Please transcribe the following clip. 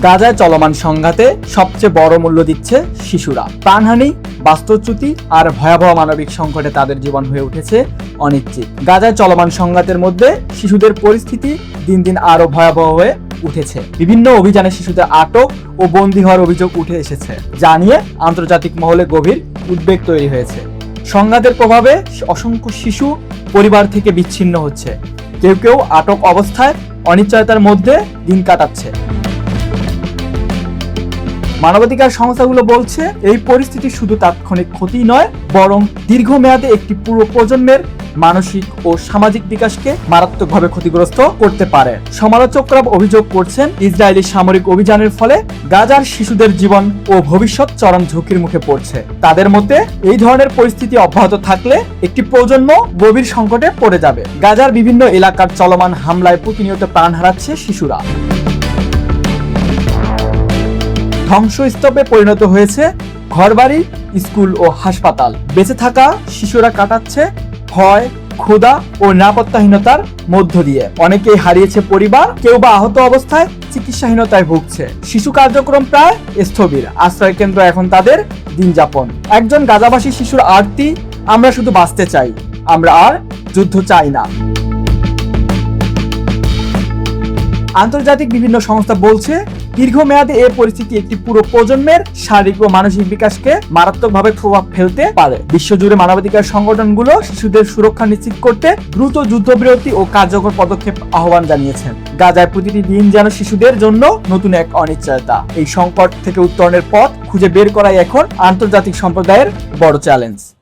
গাজায় চলমান সংঘাতে সবচেয়ে বড় মূল্য দিচ্ছে শিশুরা। প্রাণহানি, বাস্তুচ্যুতি আর ভয়াবহ মানবিক সংকটে তাদের জীবন হয়ে উঠেছে অনিশ্চিত। গাজায় চলমান সংঘাতের মধ্যে শিশুদের পরিস্থিতি দিন দিন আরো ভয়াবহ হয়ে উঠেছে। বিভিন্ন অভিযানে শিশুদের আটক ও বন্দী হওয়ার অভিযোগ উঠে এসেছে, যা নিয়ে আন্তর্জাতিক মহলে গভীর উদ্বেগ তৈরি হয়েছে। সংঘাতের প্রভাবে অসংখ্য শিশু পরিবার থেকে বিচ্ছিন্ন হচ্ছে, কেউ কেউ আটক অবস্থায় অনিশ্চয়তার মধ্যে দিন কাটাচ্ছে। মানবাধিকার সংস্থাগুলো বলছে, এই পরিস্থিতি শুধু তাৎক্ষণিক ক্ষতি নয়, বরং দীর্ঘমেয়াদে একটি পুরো প্রজন্মের মানসিক ও সামাজিক বিকাশকে মারাত্মকভাবে ক্ষতিগ্রস্ত করতে পারে। সমালোচকরা অভিযোগ করছেন, ইসরায়েলি সামরিক অভিযানের ফলে গাজার শিশুদের জীবন ও ভবিষ্যৎ চরম ঝুঁকির মুখে পড়ছে। তাদের মতে, এই ধরনের পরিস্থিতি অব্যাহত থাকলে একটি প্রজন্ম গভীর সংকটে পড়ে যাবে। গাজার বিভিন্ন এলাকার চলমান হামলায় প্রতিনিয়ত প্রাণ হারাচ্ছে শিশুরা। ধ্বংসস্তূপে পরিণত হয়েছে ঘরবাড়ি, স্কুল ও হাসপাতাল। বেঁচে থাকা শিশুরা কাটাচ্ছে ভয়, ক্ষুধা ও নিরাপত্তাহীনতার মধ্য দিয়ে। অনেকেই হারিয়েছে পরিবার, কেউ বা আহত অবস্থায় চিকিৎসাহীনতায় ভুগছে। শিশু কার্যক্রম প্রায় স্থবির, আশ্রয় কেন্দ্র এখন তাদের দিন যাপন। একজন গাজাবাসী শিশুর আরতি, আমরা শুধু বাঁচতে চাই, আমরা আর যুদ্ধ চাই না। আন্তর্জাতিক বিভিন্ন সংস্থা বলছে, দীর্ঘমেয়াদে এই পরিস্থিতি একটি পুরো প্রজন্মের শারীরিক ও মানসিক বিকাশকে মারাত্মকভাবে প্রভাব ফেলতে পারে। বিশ্বজুড়ে মানবাধিকার সংগঠনগুলো শিশুদের সুরক্ষা নিশ্চিত করতে দ্রুত যুদ্ধবিরতি ও কার্যকর পদক্ষেপ আহ্বান জানিয়েছেন। গাজায় প্রতিটি দিন যেন শিশুদের জন্য নতুন এক অনিশ্চয়তা। এই সংকট থেকে উত্তরণের পথ খুঁজে বের করাই এখন আন্তর্জাতিক সম্প্রদায়ের বড় চ্যালেঞ্জ।